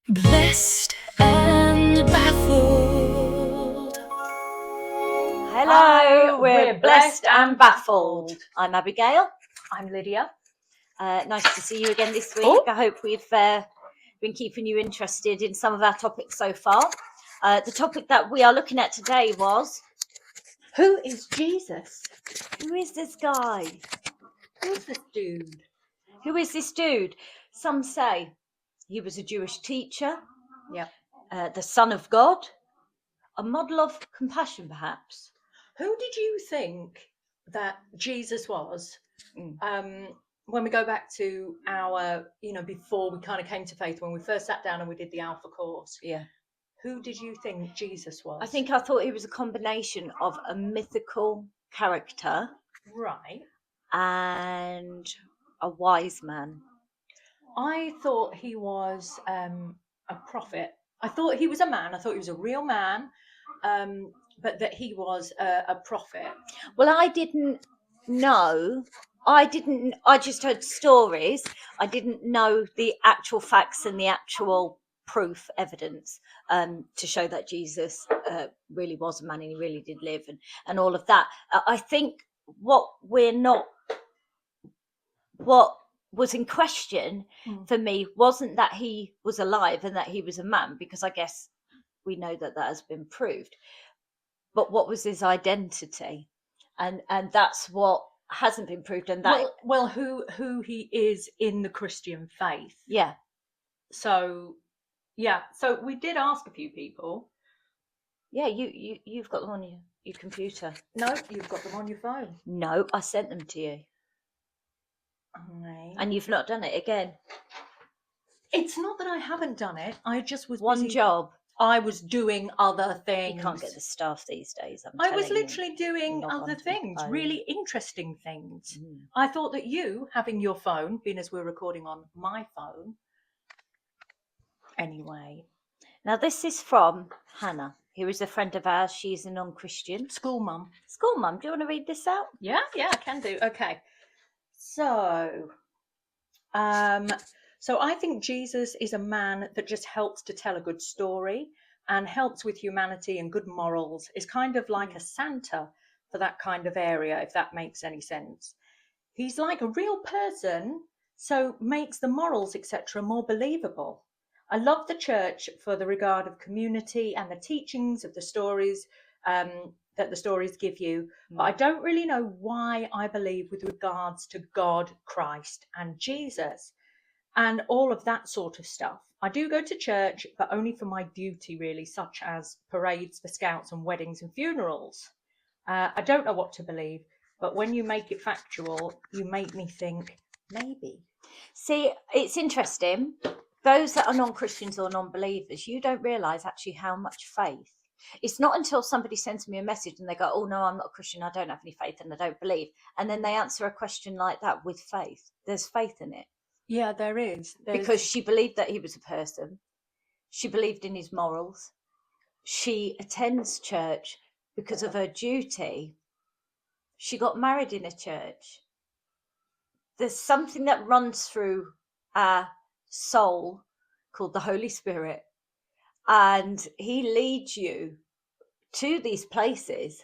Blessed and baffled. Hello, we're blessed and baffled. I'm Abigail. I'm Lydia. Nice to see you again this week. I hope we've been keeping you interested in some of our topics so far. The topic that we are looking at today was, Who is Jesus? who is this guy? Who's this dude? Who is this dude? Some say he was a Jewish teacher, the Son of God, a model of compassion perhaps. Who did you think that Jesus was? When we go back to our, before we kind of came to faith, when we first sat down and we did the Alpha course. Yeah. Who did you think Jesus was? I thought he was a combination of a mythical character, right, and a wise man. I thought he was a prophet. I thought he was a man. I thought he was a real man, but that he was a prophet. Well, I didn't know. I just heard stories. I didn't know the actual facts and the actual proof, evidence, to show that Jesus really was a man and he really did live, and all of that. I think what was in question for me wasn't that he was alive and that he was a man, because I guess we know that has been proved. But what was his identity? And that's what hasn't been proved. And that well who he is in the Christian faith. Yeah. So we did ask a few people. Yeah, you've got them on your computer. No, you've got them on your phone. No, I sent them to you. Right. And you've not done it again. It's not that I haven't done it. I just was one busy. Job. I was doing other things. You can't get the staff these days. I was literally doing other things, really interesting things. I thought that you, having your phone, being as we're recording on my phone. Anyway. Now, this is from Hannah, who is a friend of ours. She's a non-Christian. School mum. School mum. Do you want to read this out? Yeah, I can do. Okay. So I think Jesus is a man that just helps to tell a good story and helps with humanity and good morals. Is kind of like a Santa for that kind of area, if that makes any sense. He's like a real person, so makes the morals, etc., more believable. I love the church for the regard of community and the teachings of the stories that the stories give you, but I don't really know why I believe with regards to God, Christ and Jesus and all of that sort of stuff. I do go to church, but only for my duty, really, such as parades for scouts and weddings and funerals. I don't know what to believe, but when you make it factual, you make me think maybe. See, it's interesting. Those that are non-Christians or non-believers, you don't realise actually how much faith. It's not until somebody sends me a message and they go, oh, no, I'm not a Christian, I don't have any faith and I don't believe. And then they answer a question like that with faith. There's faith in it. Yeah, there is. Because she believed that he was a person. She believed in his morals. She attends church because of her duty. She got married in a church. There's something that runs through our soul called the Holy Spirit. And he leads you to these places.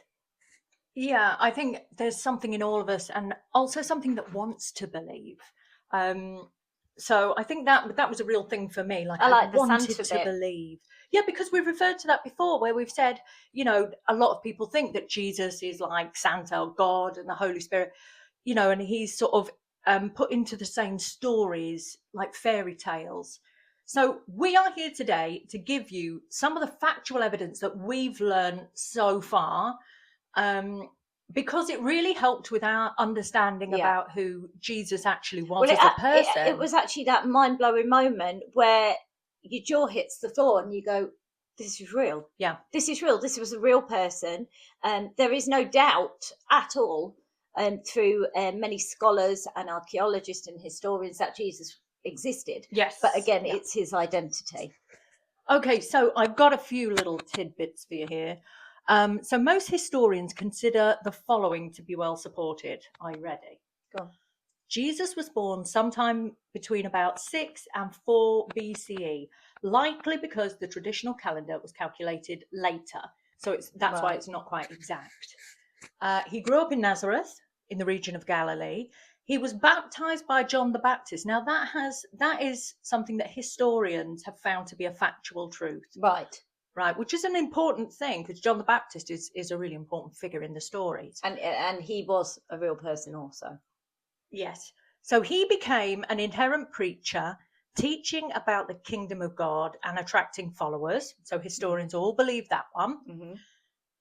Yeah, I think there's something in all of us, and also something that wants to believe. So I think that was a real thing for me. Like I wanted to believe. Yeah, because we've referred to that before, where we've said, a lot of people think that Jesus is like Santa or God and the Holy Spirit, and he's sort of put into the same stories like fairy tales. So we are here today to give you some of the factual evidence that we've learned so far, because it really helped with our understanding about who Jesus actually was as a person. It was actually that mind-blowing moment where your jaw hits the floor and you go, this is real. Yeah. This is real. This was a real person. There is no doubt at all through many scholars and archaeologists and historians that Jesus existed. Yes. But again, it's his identity. Okay, so I've got a few little tidbits for you here. So most historians consider the following to be well supported. Are you ready? Go on. Jesus was born sometime between about 6 and 4 BCE. likely because the traditional calendar was calculated later. So that's why Right. it's not quite exact. He grew up in Nazareth in the region of Galilee. He was baptized by John the Baptist. Now that is something that historians have found to be a factual truth, Right. right? Which is an important thing because John the Baptist is a really important figure in the stories. And he was a real person also. Yes. So he became an itinerant preacher, teaching about the kingdom of God and attracting followers. So historians all believe that one. Mm-hmm.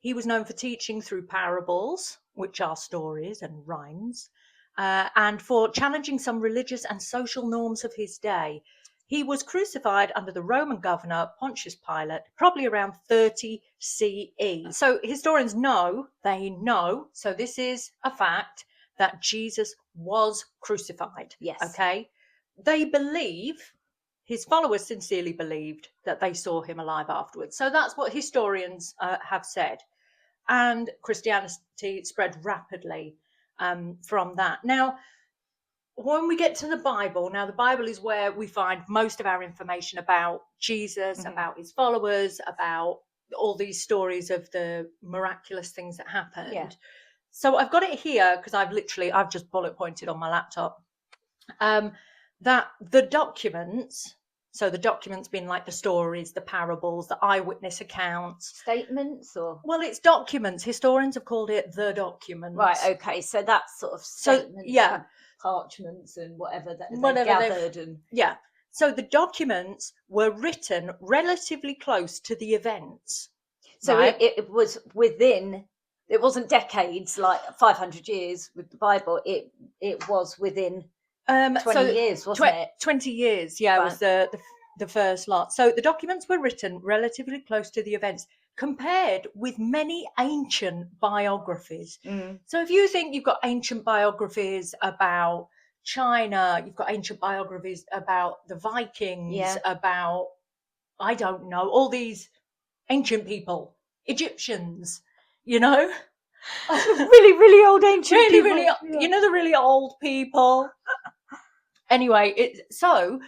He was known for teaching through parables, which are stories and rhymes, and for challenging some religious and social norms of his day. He was crucified under the Roman governor Pontius Pilate, probably around 30 CE. So historians know, so this is a fact, that Jesus was crucified. Yes. Okay. They believe, his followers sincerely believed that they saw him alive afterwards. So that's what historians have said. And Christianity spread rapidly from that. Now, when we get to the Bible, now the Bible is where we find most of our information about Jesus, about his followers, about all these stories of the miraculous things that happened. Yeah. So I've got it here because I've just bullet pointed on my laptop that the documents, so the documents being like the stories, the parables, the eyewitness accounts. Statements or? Well, it's documents. Historians have called it the documents. Right, okay. So that's sort of statements and parchments and whatever they gathered. And yeah. So the documents were written relatively close to the events. so right? it was within, it wasn't decades, like 500 years with the Bible. It was within 20 years, wasn't it? 20 years, yeah, was the first lot. So the documents were written relatively close to the events, compared with many ancient biographies. So if you think you've got ancient biographies about China, you've got ancient biographies about the Vikings, about, I don't know, all these ancient people, Egyptians, really, really old ancient people. The really old people. Anyway, so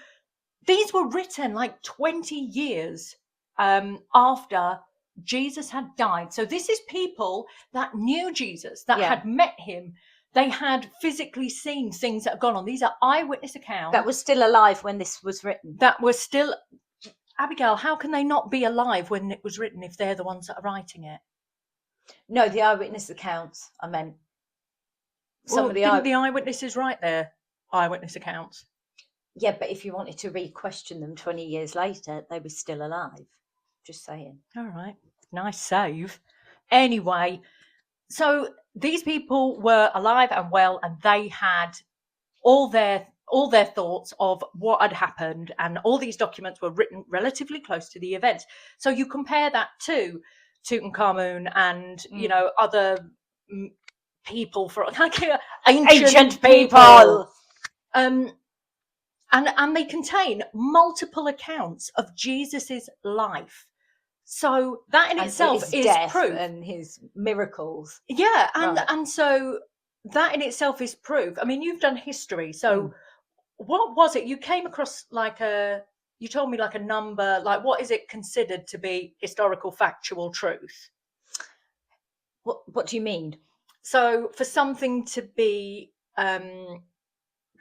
these were written like 20 years after Jesus had died. So this is people that knew Jesus, that had met him. They had physically seen things that had gone on. These are eyewitness accounts. That was still alive when this was written. That were still... Abigail, how can they not be alive when it was written if they're the ones that are writing it? No, the eyewitness accounts, I meant. Didn't the eyewitnesses write their eyewitness accounts? Yeah, but if you wanted to re-question them 20 years later, they were still alive. Just saying. All right. Nice save. Anyway, so these people were alive and well, and they had all their thoughts of what had happened, and all these documents were written relatively close to the events. So you compare that to Tutankhamun and other people for ancient people. And they contain multiple accounts of Jesus's life. So that in itself is proof. And his miracles. Yeah, and so that in itself is proof. I mean, you've done history, so what was it? You came across you told me like a number, like what is it considered to be historical factual truth? What do you mean? So for something to be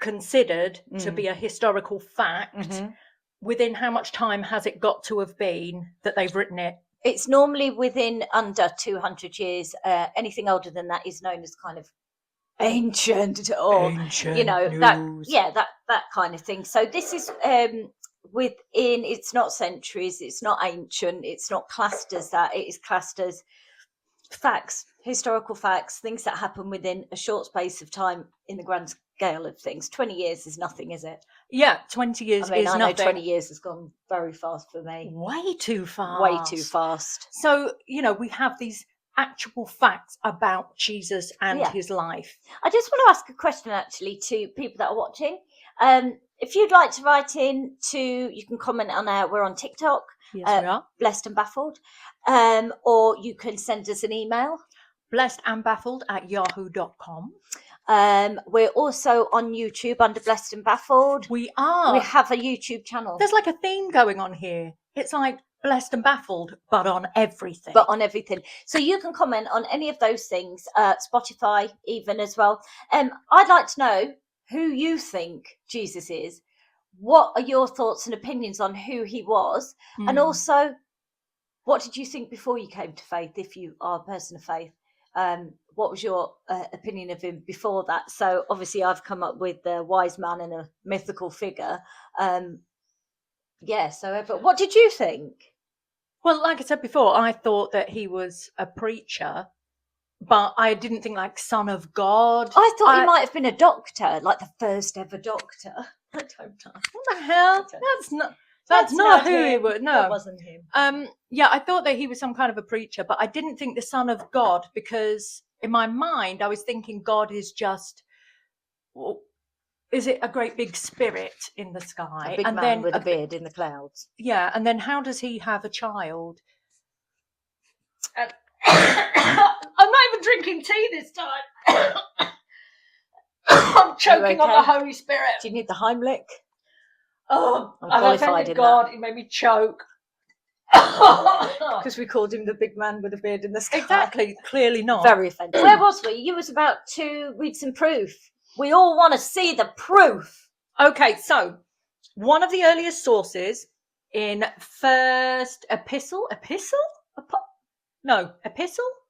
considered to be a historical fact, within how much time has it got to have been that they've written it? It's normally within under 200 years. Anything older than that is known as kind of ancient, or that kind of thing. So this is within, it's not centuries, it's not ancient, it's not classed as that. It is classed as facts, historical facts, things that happen within a short space of time in the grand scale of things. 20 years is nothing, is it? Yeah, 20 years is I nothing. know 20 years has gone very fast for me. Way too fast. Way too fast. So, we have these actual facts about Jesus and his life. I just want to ask a question actually to people that are watching. If you'd like to write in you can comment on we're on TikTok. Yes, we are. Blessed and Baffled. Or you can send us an email. blessedandbaffled@yahoo.com. We're also on YouTube under Blessed and Baffled. We are. We have a YouTube channel. There's like a theme going on here. It's like Blessed and Baffled, but on everything. So you can comment on any of those things, Spotify even as well. I'd like to know who you think Jesus is. What are your thoughts and opinions on who he was? And also, what did you think before you came to faith, if you are a person of faith? What was your opinion of him before that? So obviously I've come up with the wise man and a mythical figure. But what did you think? Well, like I said before, I thought that he was a preacher, but I didn't think like son of God. I thought he might have been a doctor, like the first ever doctor. I don't know. What the hell? That's not who he was. No, that wasn't him. Yeah, I thought that he was some kind of a preacher, but I didn't think the son of God, because in my mind I was thinking God is just, is it a great big spirit in the sky? A big man with a beard in the clouds. Yeah, and then how does he have a child? I'm not even drinking tea this time. I'm choking on the Holy Spirit. Do you need the Heimlich? Oh, I'm qualified in God. He made me choke. Because we called him the big man with a beard in the sky. Exactly, clearly not. Very offensive. Where was we? You was about to read some proof. We all want to see the proof. Okay, so one of the earliest sources in First Epistle.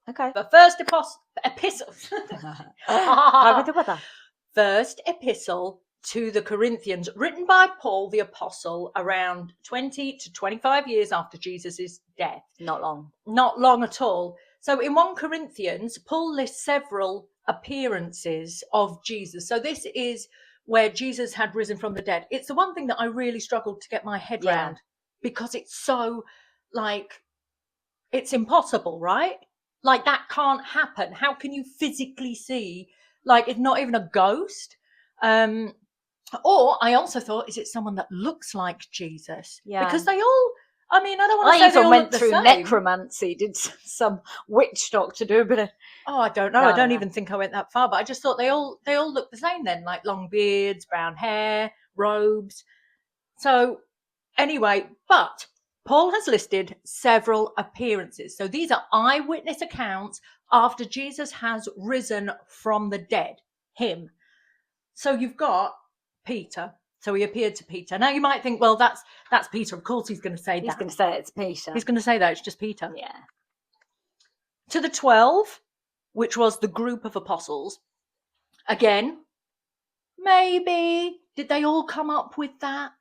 Okay. The first epistle. How with the weather? First epistle to the Corinthians, written by Paul the Apostle around 20 to 25 years after Jesus' death. Not long. Not long at all. So in 1 Corinthians, Paul lists several appearances of Jesus. So this is where Jesus had risen from the dead. It's the one thing that I really struggled to get my head around, because it's so, like, it's impossible, right? Like, that can't happen. How can you physically see, like, it's not even a ghost? Or I also thought, is it someone that looks like Jesus? Yeah. Because they all, I mean, I don't want to say they all went look through the same. necromancy, did some witch doctor do a bit of... Oh, I don't know. I don't even think I went that far, but I just thought they all look the same then, like long beards, brown hair, robes. So anyway, but Paul has listed several appearances. So these are eyewitness accounts after Jesus has risen from the dead, him. So you've got Peter. So he appeared to Peter. Now you might think, well, that's Peter. Of course he's going to say that. He's going to say it's Peter. He's going to say that. It's just Peter. Yeah. To the 12, which was the group of apostles. Again, maybe, did they all come up with that?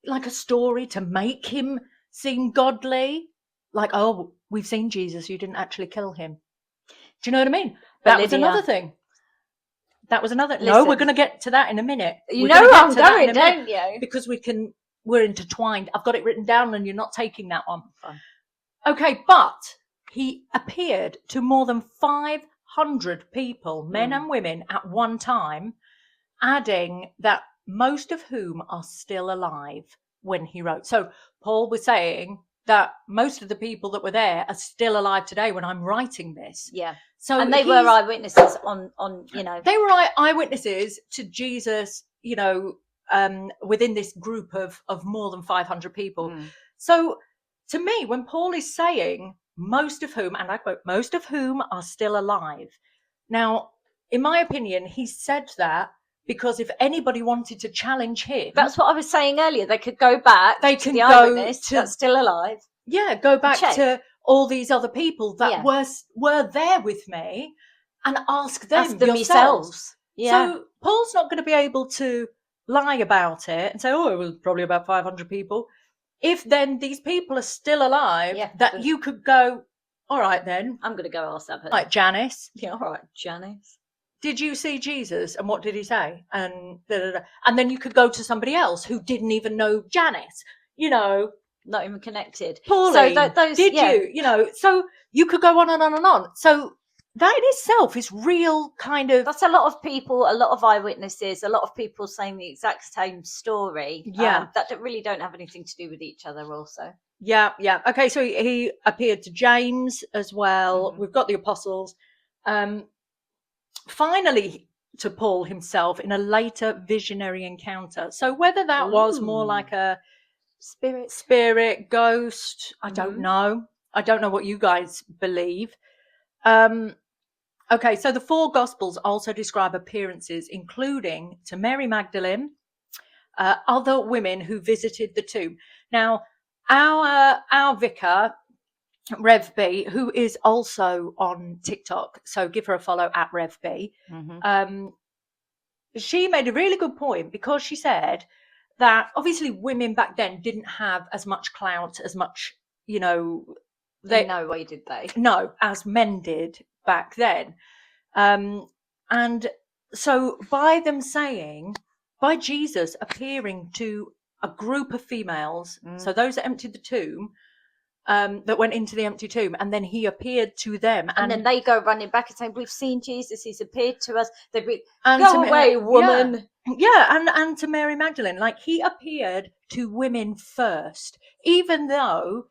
Like a story to make him seem godly? Like, oh, we've seen Jesus, you didn't actually kill him. Do you know what I mean? That was another thing. That was another... No, we're going to get to that in a minute. You know where I'm going, don't you? Because we're intertwined. I've got it written down and you're not taking that one. Fine. Okay, but he appeared to more than 500 people, men and women, at one time, adding that most of whom are still alive when he wrote. So Paul was saying that most of the people that were there are still alive today when I'm writing this. Yeah. So and they were eyewitnesses on, you know. They were eyewitnesses to Jesus, you know, within this group of more than 500 people. So to me, when Paul is saying most of whom, and I quote, most of whom are still alive. Now, in my opinion, he said that because if anybody wanted to challenge him... That's what I was saying earlier. They could go back to the eyewitness that's still alive. Yeah, go back to all these other people that were there with me and ask them themselves. Yeah. So Paul's not going to be able to lie about it and say, oh, it was probably about 500 people. If then these people are still alive, that you could go, all right then. I'm going to go ask that person. Like Janice. Yeah, all right, Janice. Did you see Jesus? And what did he say? And and then you could go to somebody else who didn't even know Janice, you know. Not even connected. Pauline, so those, did you? You know, so you could go on and on and on. So that in itself is real kind of... That's a lot of people, a lot of eyewitnesses, a lot of people saying the exact same story. Yeah. That really don't have anything to do with each other also. Yeah, yeah. Okay, so he appeared to James as well. We've got the apostles. Finally, to Paul himself in a later visionary encounter. So whether that was more like a spirit, ghost, I don't know. I don't know what you guys believe. Okay, so the 4 Gospels also describe appearances, including to Mary Magdalene, other women who visited the tomb. Now, our vicar, Rev B, who is also on TikTok, so give her a follow at Rev B. She made a really good point, because she said that obviously women back then didn't have as much clout, as much, in no way did they. No, as men did back then. And so by Jesus appearing to a group of females, so those that emptied the tomb, that went into the empty tomb, and then he appeared to them, and then they go running back and saying, "We've seen Jesus. He's appeared to us." They'd be, and "Go away, woman!" And to Mary Magdalene, like, he appeared to women first, even though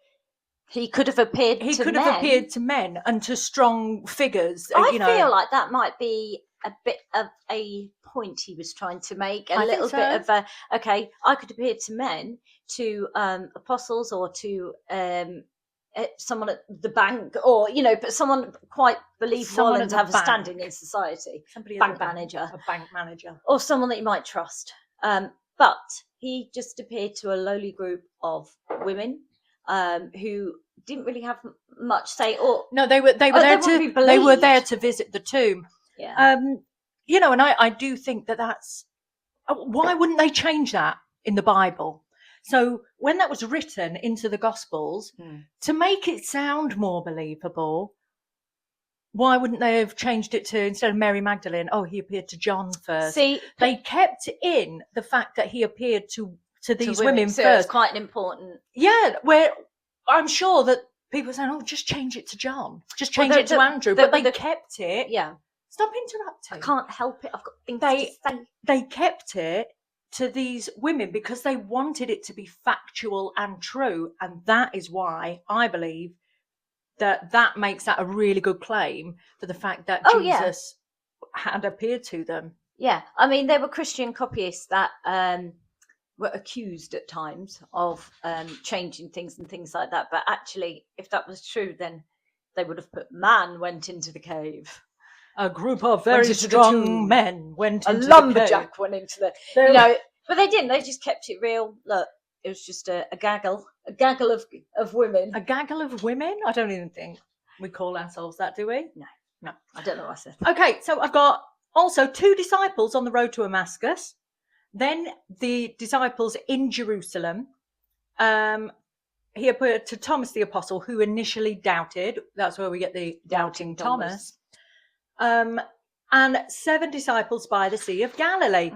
he could have appeared to men and to strong figures. I feel like that might be a bit of a point he was trying to make, a little bit of a, okay, I could appear to men, to apostles, or to someone at the bank, or but someone quite believable and to have a standing in society. Somebody a bank manager, or someone that you might trust. But he just appeared to a lowly group of women who didn't really have much say, or no, they were there to visit the tomb. Yeah. And I do think that's, why wouldn't they change that in the Bible? So when that was written into the Gospels, to make it sound more believable, why wouldn't they have changed it to, instead of Mary Magdalene, he appeared to John first? See, they kept in the fact that he appeared to these women so first. It's quite an important. Yeah, where I'm sure that people are saying, just change it to John, just change it to Andrew, but they kept it. Yeah. Stop interrupting. I can't help it. I've got things to say. They kept it to these women because they wanted it to be factual and true. And that is why I believe that makes that a really good claim for the fact that Jesus had appeared to them. Yeah. I mean, there were Christian copyists that were accused at times of changing things and things like that. But actually, if that was true, then they would have put man went into the cave. A group of very strong men went into the cave. A lumberjack went into the, but they didn't. They just kept it real. Look, it was just a gaggle of women. A gaggle of women? I don't even think we call ourselves that, do we? No, I don't know what I said. Okay, so I've got also 2 disciples on the road to Damascus. Then the disciples in Jerusalem. He appeared to Thomas the Apostle, who initially doubted. That's where we get the doubting Thomas. And 7 disciples by the Sea of Galilee.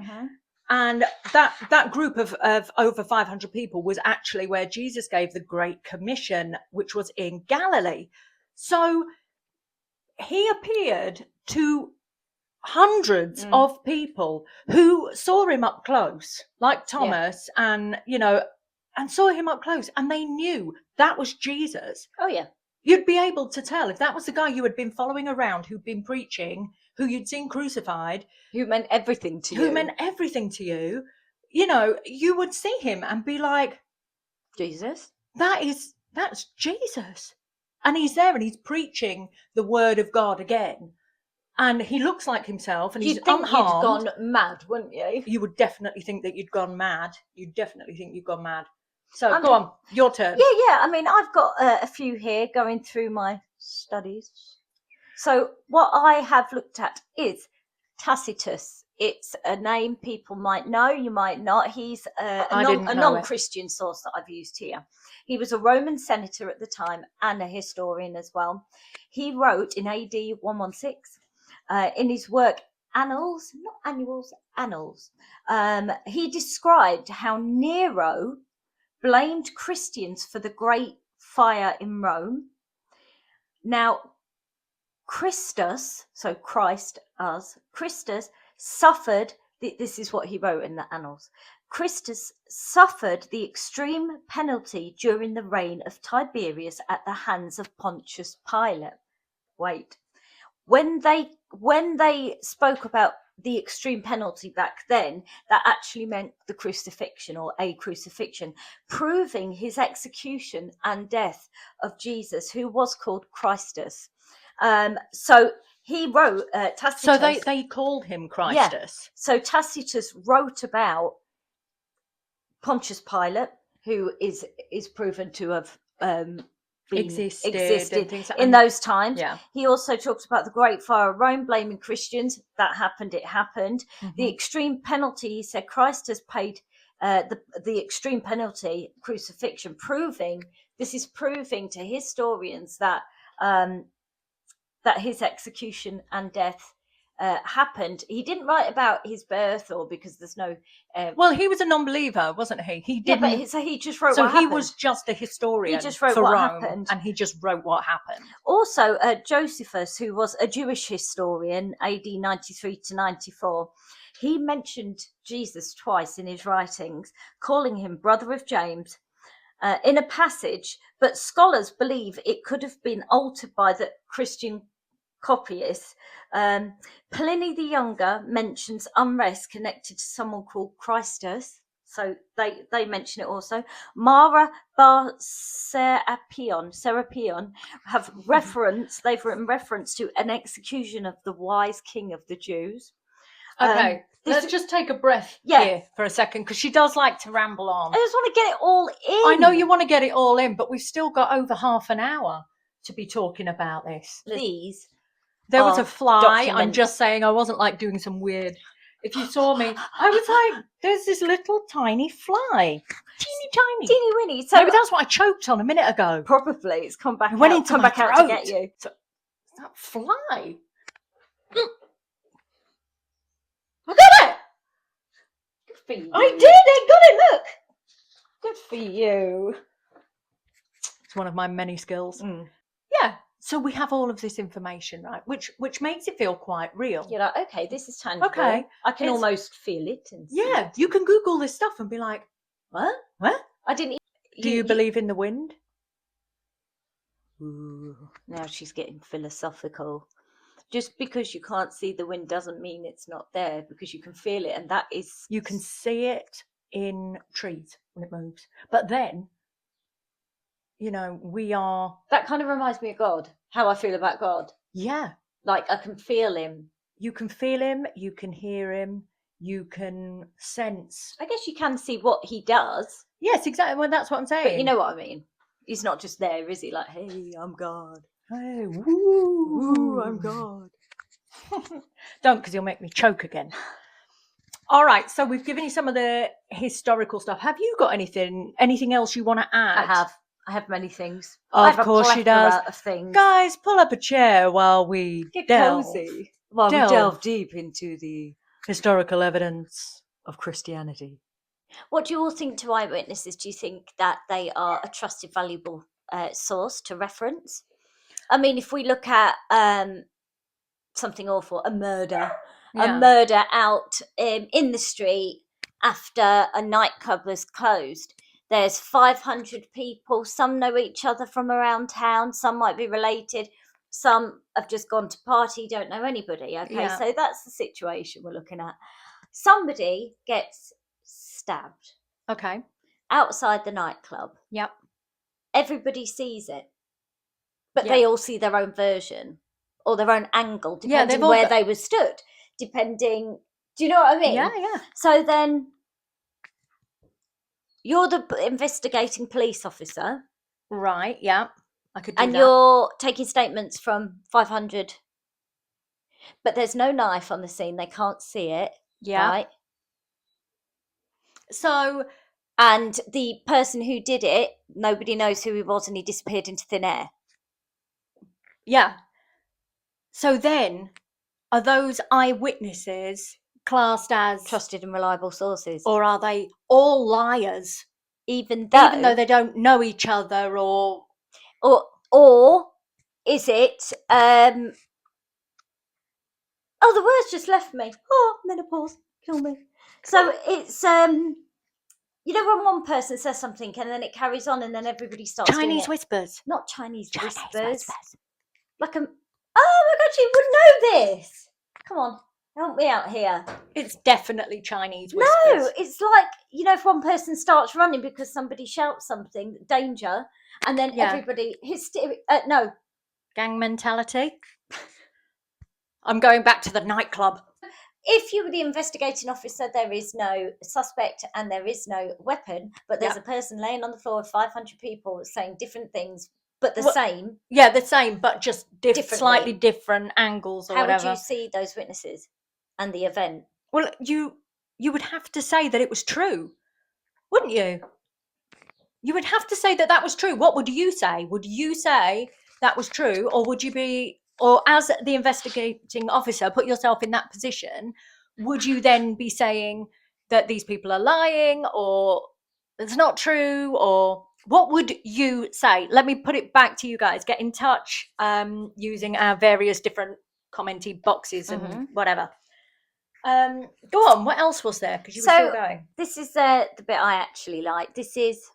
And that group of over 500 people was actually where Jesus gave the Great Commission, which was in Galilee. So he appeared to hundreds of people who saw him up close, like Thomas, and saw him up close, and they knew that was Jesus. Oh yeah. You'd be able to tell if that was the guy you had been following around, who'd been preaching, who you'd seen crucified, who meant everything to you. You would see him and be like, Jesus, that's Jesus. And he's there and he's preaching the word of God again. And he looks like himself, and he's unharmed. You'd gone mad, wouldn't you? You would definitely think that you'd gone mad. So go on, your turn. Yeah. I mean, I've got a few here going through my studies. So what I have looked at is Tacitus. It's a name people might know, you might not. He's a non-Christian source that I've used here. He was a Roman senator at the time and a historian as well. He wrote in AD 116 in his work Annals, not Annuals, Annals. He described how Nero blamed Christians for the great fire in Rome. Now, Christus, so Christ, Christus suffered, this is what he wrote in the Annals, Christus suffered the extreme penalty during the reign of Tiberius at the hands of Pontius Pilate. Wait, when they spoke about the extreme penalty back then, that actually meant the crucifixion or a crucifixion, proving his execution and death of Jesus, who was called Christus. So he wrote Tacitus. So they called him Christus. So Tacitus wrote about Pontius Pilate, who is proven to have existed and things in those times. Yeah. He also talks about the Great Fire of Rome, blaming Christians. That happened. It happened. Mm-hmm. The extreme penalty, he said, Christ has paid the extreme penalty, crucifixion, proving to historians that that his execution and death happened. He didn't write about his birth, or because there's no. Well, he was a non-believer, wasn't he? He didn't. Yeah, but so he just wrote. So what he happened. was just a historian. He just wrote for what Rome, happened, and he just wrote what happened. Also, Josephus, who was a Jewish historian, AD 93 to 94, he mentioned Jesus twice in his writings, calling him brother of James. In a passage, but scholars believe it could have been altered by the Christian copyists. Pliny the Younger mentions unrest connected to someone called Christus, so they mention it also. Mara bar Serapion have reference. They've written reference to an execution of the wise king of the Jews. Okay, let's just take a breath here for a second, because she does like to ramble on. I just want to get it all in. I know you want to get it all in, but we've still got over half an hour to be talking about this. There was a fly. I'm just saying, I wasn't like doing some weird. If you saw me, I was like, there's this little tiny fly. Teeny weeny. So maybe that's what I choked on a minute ago. Probably. It's come back out. Come back out to get you. So, that fly. I got it! Good for you. I did! I got it, look! Good for you. It's one of my many skills. Mm. Yeah. So we have all of this information, right? Which makes it feel quite real. You're like, okay, this is tangible. Okay. I can almost feel it. And yeah. You can Google this stuff and be like, what? I didn't. Do you believe in the wind? Ooh, now she's getting philosophical. Just because you can't see the wind doesn't mean it's not there, because you can feel it, and that is... You can see it in trees when it moves. But then, you know, we are... That kind of reminds me of God, how I feel about God. Yeah. Like, I can feel him. You can feel him, you can hear him, you can sense... I guess you can see what he does. Yes, exactly. Well, that's what I'm saying. But you know what I mean? He's not just there, is he? Like, hey, I'm God. Hey, woo, I'm God. Don't, because you'll make me choke again. All right, so we've given you some of the historical stuff. Have you got anything else you want to add? I have many things. Of course she does. Of things. Guys, pull up a chair while we get delve. Cozy. While we delve deep into the historical evidence of Christianity. What do you all think to eyewitnesses? Do you think that they are a trusted, valuable source to reference? I mean, if we look at something awful, a murder out in the street after a nightclub was closed. There's 500 people. Some know each other from around town. Some might be related. Some have just gone to party, don't know anybody. Okay, so that's the situation we're looking at. Somebody gets stabbed. Okay. Outside the nightclub. Yep. Everybody sees it. But they all see their own version or their own angle, depending where they were stood. Depending, do you know what I mean? Yeah, yeah. So then you're the investigating police officer. Right, yeah. I could do that. And you're taking statements from 500. But there's no knife on the scene. They can't see it. Yeah. Right? So, and the person who did it, nobody knows who he was, and he disappeared into thin air. Yeah. So then, are those eyewitnesses classed as trusted and reliable sources, or are they all liars? Even though they don't know each other, or is it? Oh, the words just left me. Oh, menopause, kill me. So it's you know, when one person says something and then it carries on, and then everybody starts Chinese doing it. whispers. Not Chinese whispers. Like oh my God, you would know this. Come on. Help me out here. It's definitely Chinese whispers. No, it's like, if one person starts running because somebody shouts something, danger, and then Yeah. everybody no. Gang mentality. I'm going back to the nightclub. If you were the investigating officer, there is no suspect and there is no weapon, but there's a person laying on the floor of 500 people saying different things, but the same. Yeah, the same, but just Differently. slightly different angles or How whatever. would you see those witnesses and the event? Well, you would have to say that it was true, wouldn't you? You would have to say that was true. What would you say? Would you say that was true, or would you be, or as the investigating officer, put yourself in that position, would you then be saying that these people are lying, or it's not true, or what would you say? Let me put it back to you guys. Get in touch using our various different commenting boxes and whatever. Go on. What else was there? Because you were still going. This is the bit I actually like. This is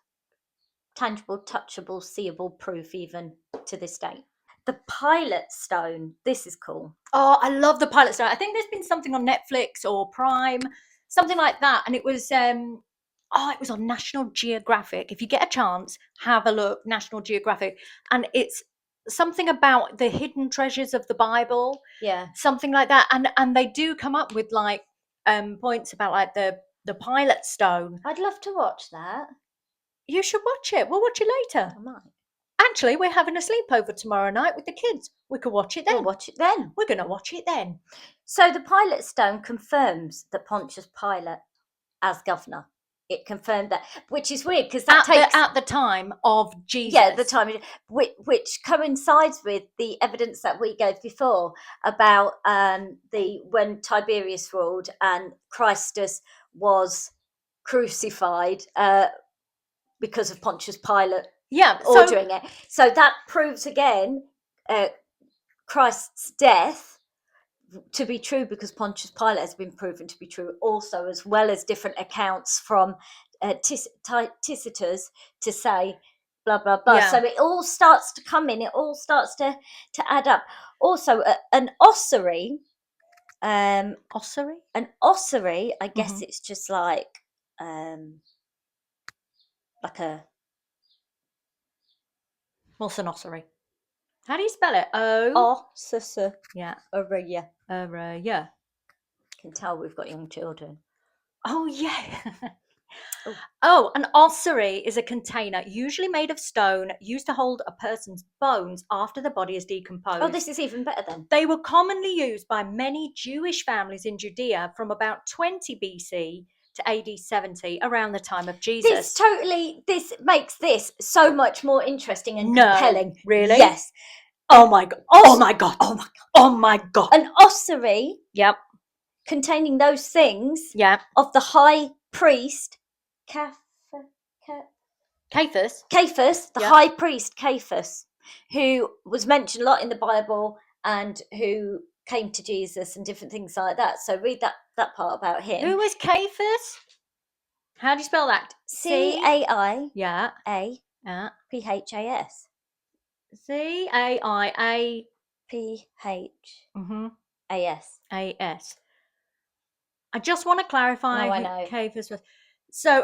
tangible, touchable, seeable proof even to this day. The Pilot Stone. This is cool. Oh, I love the Pilot Stone. I think there's been something on Netflix or Prime, something like that, and it was it was on National Geographic. If you get a chance, have a look. National Geographic, and it's something about the hidden treasures of the Bible. Yeah, something like that, and they do come up with like points about like the Pilot Stone. I'd love to watch that. You should watch it. We'll watch it later. I might. Actually, we're having a sleepover tomorrow night with the kids. We could watch it then. We'll watch it then. We're going to watch it then. So the Pilot Stone confirms that Pontius Pilate as governor. It confirmed that, which is weird because that takes at the time of Jesus. Yeah, the time, which coincides with the evidence that we gave before about when Tiberius ruled and Christus was crucified because of Pontius Pilate ordering it. So that proves again Christ's death to be true because Pontius Pilate has been proven to be true also, as well as different accounts from Tacitus to say blah blah blah. Yeah. So it all starts to come in. It all starts to add up. Also, an ossuary. Ossuary. An ossuary. I guess it's just like a. What's an ossuary? How do you spell it? Yeah. Yeah. Can tell we've got young children. Oh yeah. An ossuary is a container usually made of stone used to hold a person's bones after the body is decomposed. Oh, this is even better then. They were commonly used by many Jewish families in Judea from about 20 BC to AD 70, around the time of Jesus. This makes this so much more interesting and compelling. Really? Yes. Oh my god. Oh my god. Oh my god. Oh my god. An ossuary. Yep. Containing those things. Yeah. Of the high priest. Caiaphas. The high priest Caiaphas, who was mentioned a lot in the Bible and who came to Jesus and different things like that. So read that part about him. Who was Caiaphas? How do you spell that? C-A-I. Yeah. A. Yeah. P-H-A-S. C-A-I-A. P-H-A-S. A-S. I just want to clarify I who know. Caiaphas was. So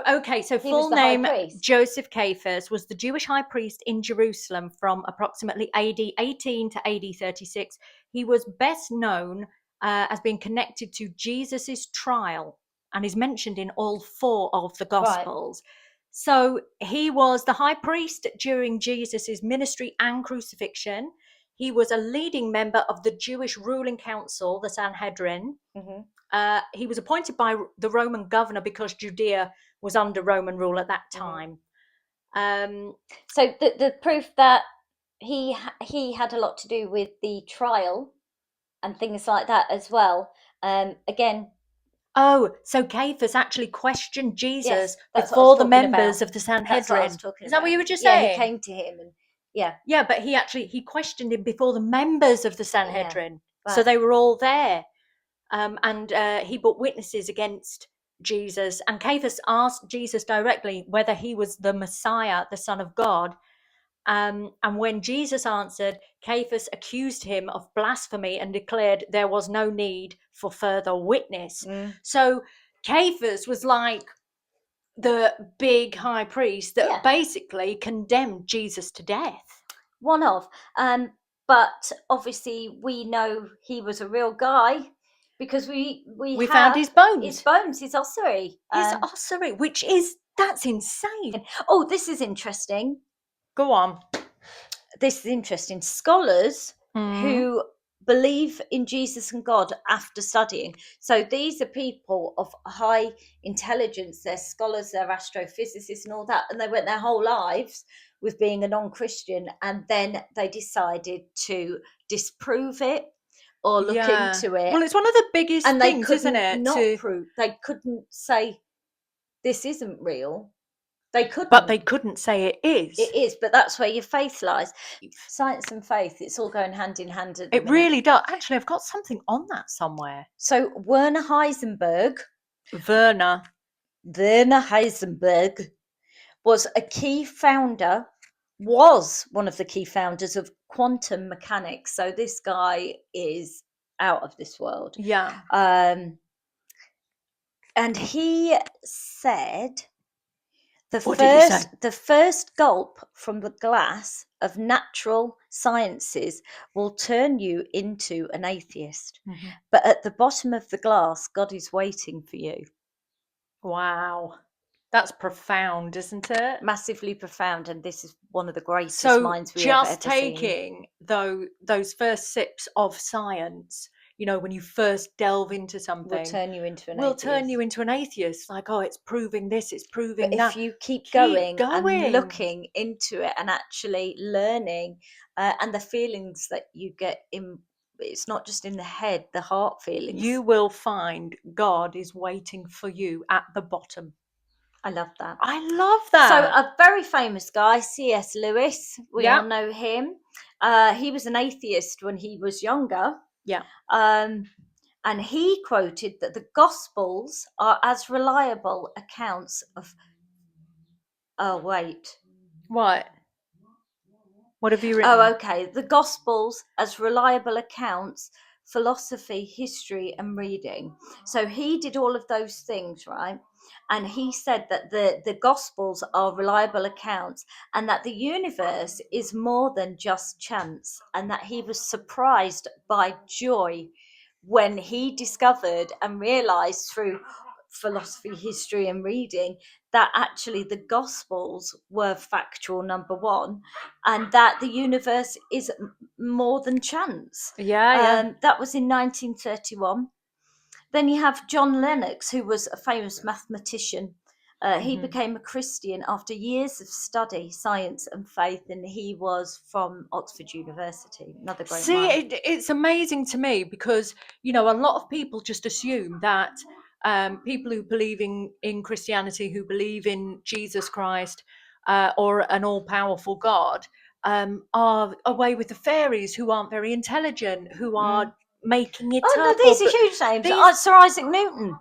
full name Joseph Caiaphas was the Jewish high priest in Jerusalem from approximately AD 18 to AD 36. He was best known as being connected to Jesus's trial and is mentioned in all 4 of the Gospels. Right. So he was the high priest during Jesus's ministry and crucifixion. He was a leading member of the Jewish ruling council, the Sanhedrin. He was appointed by the Roman governor because Judea was under Roman rule at that time. So the proof that he had a lot to do with the trial and things like that as well. Again. Oh, so Caiaphas actually questioned Jesus before the members of the Sanhedrin. Is that what you were just saying? Yeah, he came to him and yeah, but he questioned him before the members of the Sanhedrin. So they were all there. And he brought witnesses against Jesus, and Caiaphas asked Jesus directly whether he was the Messiah, the Son of God, And when Jesus answered, Caiaphas accused him of blasphemy and declared there was no need for further witness. So Caiaphas was like the big high priest that Yeah. basically condemned Jesus to death. One of. But obviously we know he was a real guy because we found his bones. His bones, his ossuary. His ossuary, that's insane. Oh, this is interesting. Go on. This is interesting. Scholars who believe in Jesus and God after studying. So these are people of high intelligence. They're scholars, they're astrophysicists and all that. And they went their whole lives with being a non-Christian. And then they decided to disprove it or look into it. Well, it's one of the biggest and things, isn't it? They couldn't say this isn't real. They couldn't. But they couldn't say it is. It is, but that's where your faith lies. Science and faith, it's all going hand in hand at the minute. Really does. Actually, I've got something on that somewhere. So Werner Heisenberg was one of the key founders of quantum mechanics. So this guy is out of this world. Yeah. And he said the first gulp from the glass of natural sciences will turn you into an atheist. Mm-hmm. But at the bottom of the glass, God is waiting for you. Wow. That's profound, isn't it? Massively profound. And this is one of the greatest minds we've ever seen. So just taking those first sips of science, when you first delve into something, will turn you into an atheist. Like, oh, it's proving this, it's proving that. If you keep going and looking into it and actually learning, and the feelings that you get it's not just in the head, the heart feelings. You will find God is waiting for you at the bottom. I love that. I love that. So a very famous guy, C.S. Lewis, we all know him. He was an atheist when he was younger. Yeah. And he quoted that the Gospels are as reliable accounts of... Oh, wait. What? What have you written? Oh, okay. The Gospels as reliable accounts, philosophy, history, and reading. So he did all of those things, right? And he said that the Gospels are reliable accounts and that the universe is more than just chance, and that he was surprised by joy when he discovered and realized through philosophy, history, and reading that actually the Gospels were factual, number one, and that the universe is more than chance. That was in 1931. Then you have John Lennox, who was a famous mathematician. He became a Christian after years of study, science and faith, and he was from Oxford University. Another great mind. It's amazing to me because, a lot of people just assume that people who believe in Christianity, who believe in Jesus Christ or an all-powerful God, are away with the fairies, who aren't very intelligent, who are making it up. No, these are huge names. Sir Isaac Newton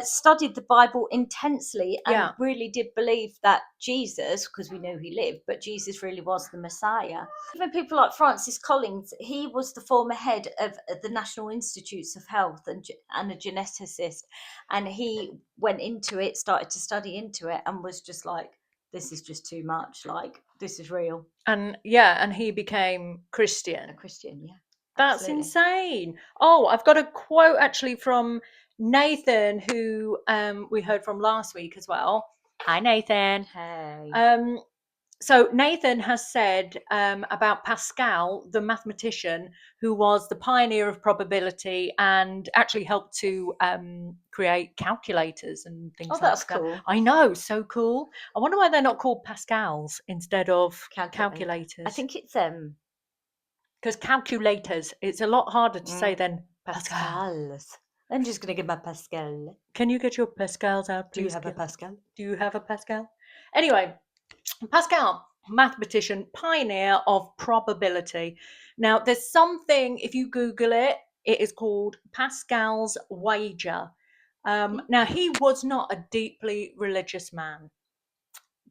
studied the Bible intensely and really did believe that Jesus, because we know he lived, but Jesus really was the Messiah. Even people like Francis Collins, he was the former head of the National Institutes of Health and a geneticist, and he went into it, started to study into it, and was just like, this is just too much, like, this is real. And he became Christian. A Christian, yeah. That's Absolutely insane. Oh, I've got a quote actually from Nathan, who we heard from last week as well. Hi, Nathan. Hey. So Nathan has said about Pascal, the mathematician, who was the pioneer of probability and actually helped to create calculators and things like that. Oh, that's cool. I know, so cool. I wonder why they're not called Pascals instead of calculators. I think it's because calculators, it's a lot harder to say than Pascals. I'm just going to get my Pascal. Can you get your Pascals out, please? Do you have a Pascal? Do you have a Pascal? Anyway, Pascal, mathematician, pioneer of probability. Now, there's something, if you Google it, it is called Pascal's wager. Now, he was not a deeply religious man,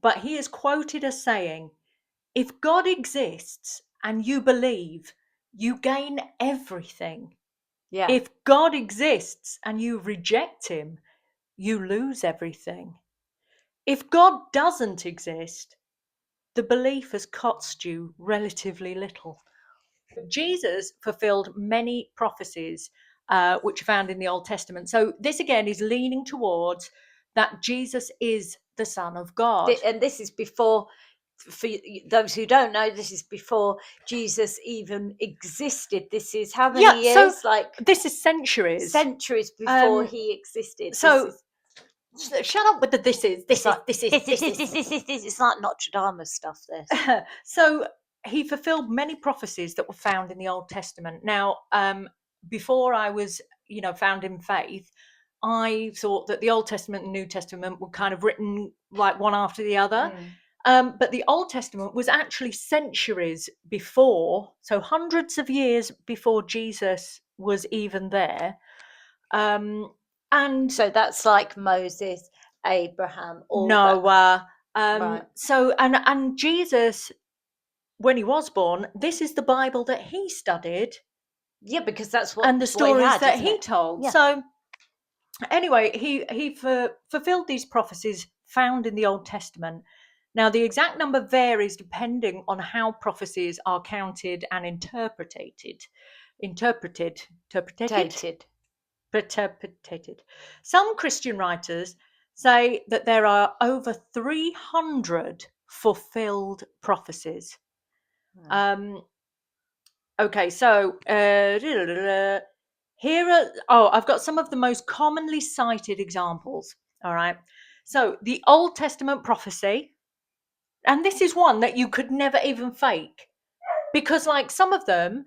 but he is quoted as saying, if God exists and you believe, you gain everything. Yeah. If God exists and you reject him, you lose everything. If God doesn't exist, the belief has cost you relatively little. Jesus fulfilled many prophecies which are found in the Old Testament. So this again is leaning towards that Jesus is the Son of God. And this is before, for those who don't know, this is before Jesus even existed. This is how many years? So like this is centuries. Centuries before he existed. So shut up with the this is. It's like Notre Dame stuff, this. So he fulfilled many prophecies that were found in the Old Testament. Now, before I was, found in faith, I thought that the Old Testament and New Testament were kind of written like one after the other. But the Old Testament was actually centuries before, so hundreds of years before Jesus was even there. And So that's like Moses, Abraham, all Noah. Right. So and Jesus, when he was born, this is the Bible that he studied. Yeah, because that's what and the stories had, that he told. Yeah. So anyway, he fulfilled these prophecies found in the Old Testament. Now, the exact number varies depending on how prophecies are counted and interpreted. Some Christian writers say that there are over 300 fulfilled prophecies. Okay, so here are, I've got some of the most commonly cited examples. All right. So the Old Testament prophecy, and this is one that you could never even fake, because like some of them,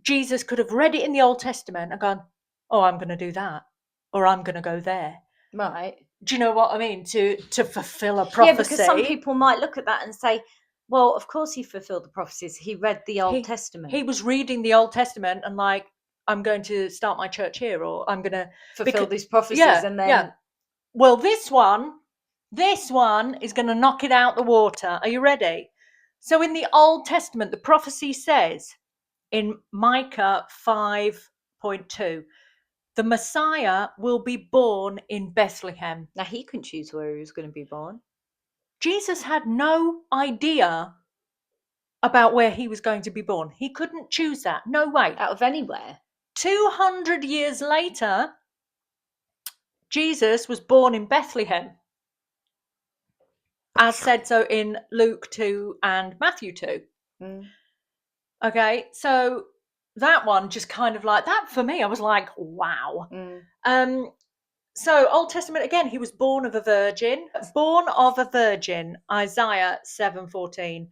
Jesus could have read it in the Old Testament and gone, oh, I'm going to do that, or I'm going to go there. Right. Do you know what I mean? To fulfill a prophecy. Yeah, because some people might look at that and say, well, of course he fulfilled the prophecies. He read the Old Testament. He was reading the Old Testament and like, I'm going to start my church here, or I'm going to fulfill these prophecies. And then, well, this one is going to knock it out the water. Are you ready? So in the Old Testament, the prophecy says in Micah 5:2, the Messiah will be born in Bethlehem. Now he couldn't choose where he was going to be born. Jesus had no idea about where he was going to be born. He couldn't choose that. No way. Out of anywhere. 200 years later, Jesus was born in Bethlehem, as said so in Luke 2 and Matthew 2. Okay, so that one just kind of like that for me. I was like, wow. So Old Testament again, he was born of a virgin. Isaiah 7:14.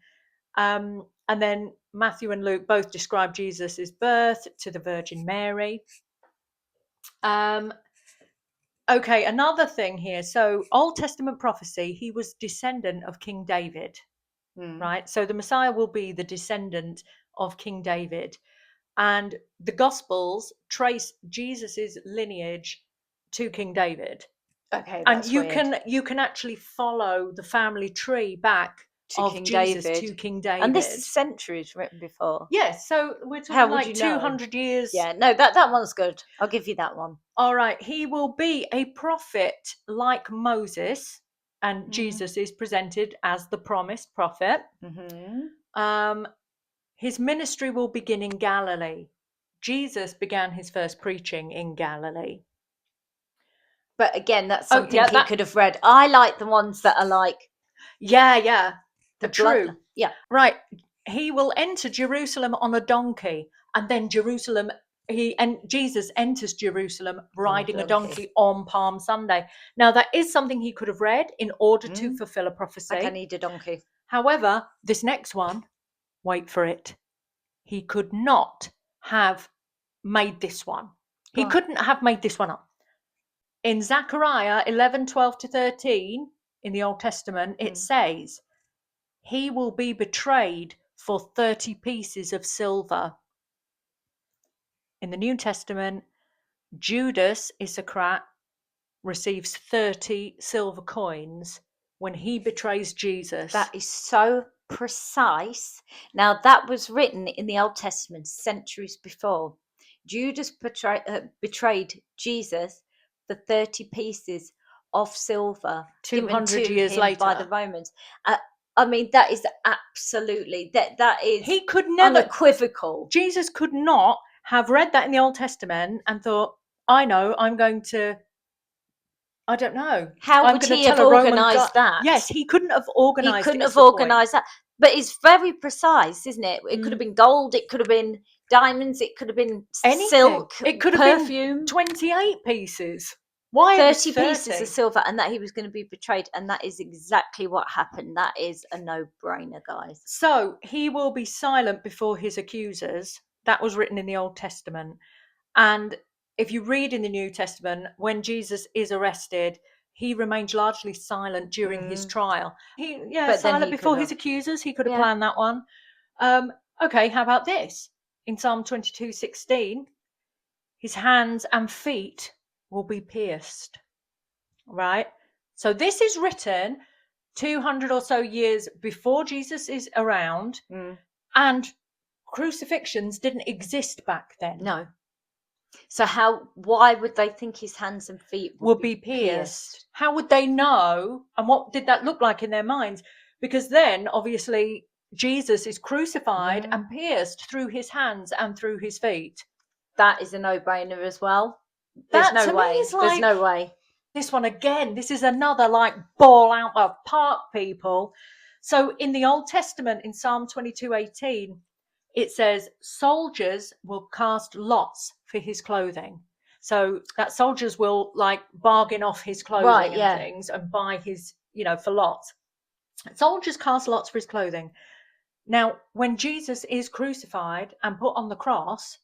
And then Matthew and Luke both describe Jesus' birth to the Virgin Mary. Okay, another thing here. So Old Testament prophecy, he was descendant of King David, right? So the Messiah will be the descendant of King David. And the Gospels trace Jesus's lineage to King David. Okay, and you can actually follow the family tree back to King David. And this is centuries written before. Yes, so we're talking like 200 years. Yeah, no, that one's good. I'll give you that one. All right, he will be a prophet like Moses, and Jesus is presented as the promised prophet. His ministry will begin in Galilee. Jesus began his first preaching in Galilee. But again, that's something he could have read. I like the ones that are like... The true. Yeah. Right. He will enter Jerusalem on a donkey, and then Jesus enters Jerusalem riding a donkey on Palm Sunday. Now, that is something he could have read in order to fulfill a prophecy. Like, I need a donkey. However, this next one, wait for it, he could not have made this one. He couldn't have made this one up. In Zechariah 11:12-13 in the Old Testament, it says, he will be betrayed for 30 pieces of silver. In the New Testament, Judas Iscariot receives 30 silver coins when he betrays Jesus. That is so precise. Now, that was written in the Old Testament centuries before. Judas betrayed Jesus for 30 pieces of silver given 200 to years him later. by the Romans. I mean, that is absolutely, that is He could never, unequivocal. Jesus could not have read that in the Old Testament and thought, I know, I'm going to, I don't know. How I'm would going to he tell have a Roman organised that? Yes, he couldn't have organised He couldn't it, is have the point. organised that. But it's very precise, isn't it? It could have been gold, it could have been diamonds, it could have been Anything. silk, It could have perfume. been 28 pieces. Why 30 it was pieces of silver, and that he was going to be betrayed, and that is exactly what happened. That is a no-brainer, guys. So he will be silent before his accusers. That was written in the Old Testament. And if you read in the New Testament, when Jesus is arrested, he remains largely silent during his trial. But Silent before his accusers. He could have planned that one. Okay, how about this? In Psalm 22:16, his hands and feet will be pierced. Right? So this is written 200 or so years before Jesus is around, and crucifixions didn't exist back then. No. So why would they think his hands and feet would be pierced? How would they know? And what did that look like in their minds? Because then, obviously, Jesus is crucified and pierced through his hands and through his feet. That is a no-brainer as well. There's no way. There's no way. This one again, this is another like ball out of park, people. So in the Old Testament, in Psalm 22:18, it says, soldiers will cast lots for his clothing. So that soldiers will like bargain off his clothing and things and buy his, for lots. Soldiers cast lots for his clothing. Now, when Jesus is crucified and put on the cross,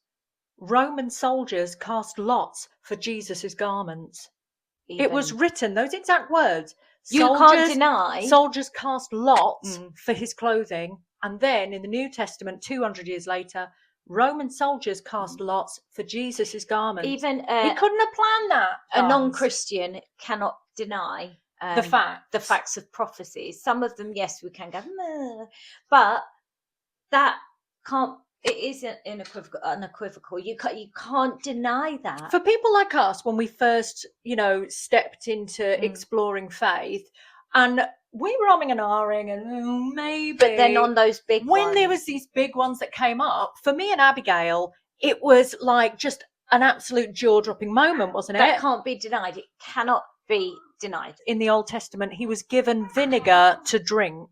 Roman soldiers cast lots for Jesus's garments. It was written, those exact words. You can't deny. Soldiers cast lots for his clothing. And then in the New Testament, 200 years later, Roman soldiers cast lots for Jesus's garments. Even he couldn't have planned that. A non-Christian cannot deny the facts of prophecies. Some of them, yes, we can go, but that can't. It is unequivocal. You can't deny that. For people like us, when we first, stepped into exploring faith, and we were umming and ahhing and maybe. But then on those big ones. There was these big ones that came up, for me and Abigail, it was like just an absolute jaw-dropping moment, wasn't it? That can't be denied. It cannot be denied. In the Old Testament, he was given vinegar to drink.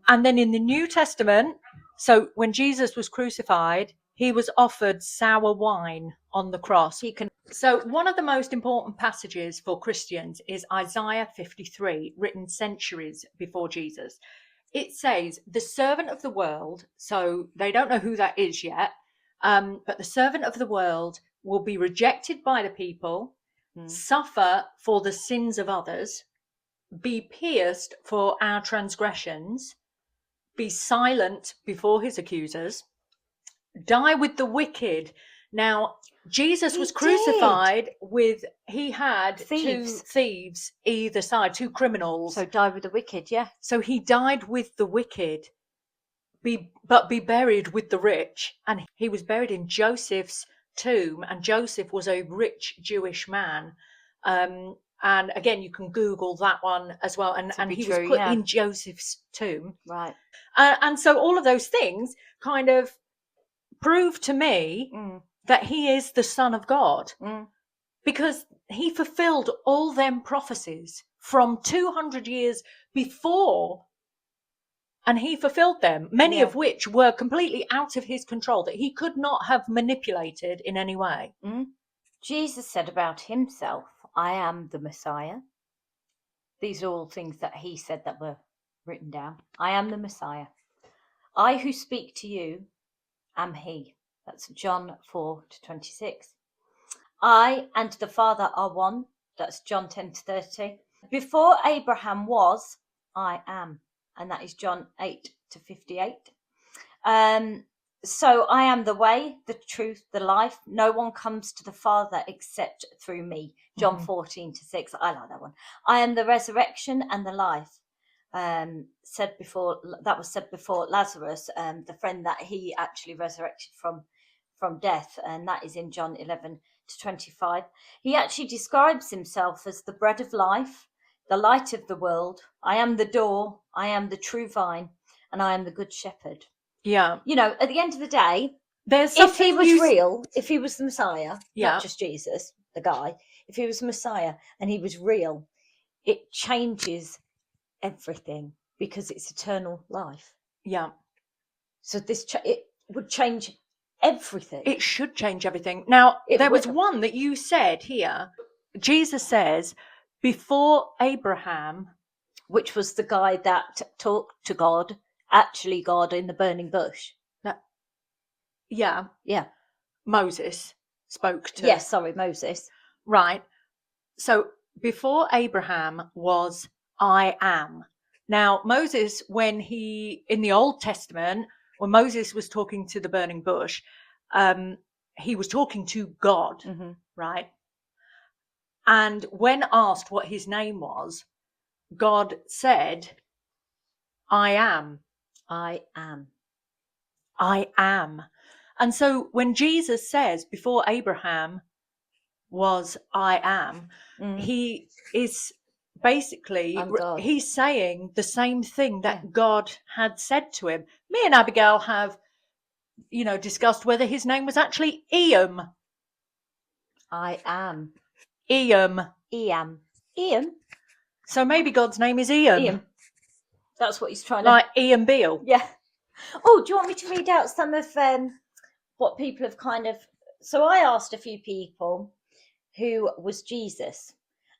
And then in the New Testament, so when Jesus was crucified, he was offered sour wine on the cross. So one of the most important passages for Christians is Isaiah 53, written centuries before Jesus. It says, the servant of the world, so they don't know who that is yet, but the servant of the world will be rejected by the people, suffer for the sins of others, be pierced for our transgressions, be silent before his accusers, die with the wicked. Now, Jesus was crucified he had two thieves either side, two criminals. So die with the wicked, yeah. So he died with the wicked, but be buried with the rich. And he was buried in Joseph's tomb, and Joseph was a rich Jewish man. And again, you can Google that one as well. And he was put in Joseph's tomb. Right. And so all of those things kind of prove to me that he is the Son of God. Because he fulfilled all them prophecies from 200 years before. And he fulfilled them, many of which were completely out of his control, that he could not have manipulated in any way. Jesus said about himself, I am the Messiah. These are all things that he said that were written down. I am the Messiah. I who speak to you am he. That's John 4:26. I and the Father are one. That's John 10:30. Before Abraham was, I am. And that is John 8:58. So I am the way, the truth, the life. No one comes to the Father except through me. John 14:6. I like that one. I am the resurrection and the life. said before Lazarus, the friend that he actually resurrected from death, and that is in John 11-25. He actually describes himself as the bread of life, the light of the world. I am the door, I am the true vine, and I am the good shepherd. Yeah. You know, at the end of the day, There's if he something was real, if he was the Messiah, Yeah. not just Jesus, the guy, if he was the Messiah and he was real, it changes everything because it's eternal life. Yeah. So it would change everything. It should change everything. Now, there was will. one that you said here. Jesus says, before Abraham, Which was the guy that talked to God, actually God in the burning bush. yeah, Yeah. Moses spoke to. Yes, sorry, Moses. Right. So before Abraham was I am. Now, Moses, in the Old Testament, when Moses was talking to the burning bush, he was talking to God, right? And when asked what his name was, God said, I am. I am. I am. And so when Jesus says, before Abraham was I am, he is basically, he's saying the same thing that God had said to him. Me and Abigail have, discussed whether his name was actually Eam. I am. Eam. Ian. So maybe God's name is Eam. Ian. That's what he's trying like Ian Beale. Yeah. Oh, do you want me to read out some of what people have kind of... So I asked a few people who was Jesus.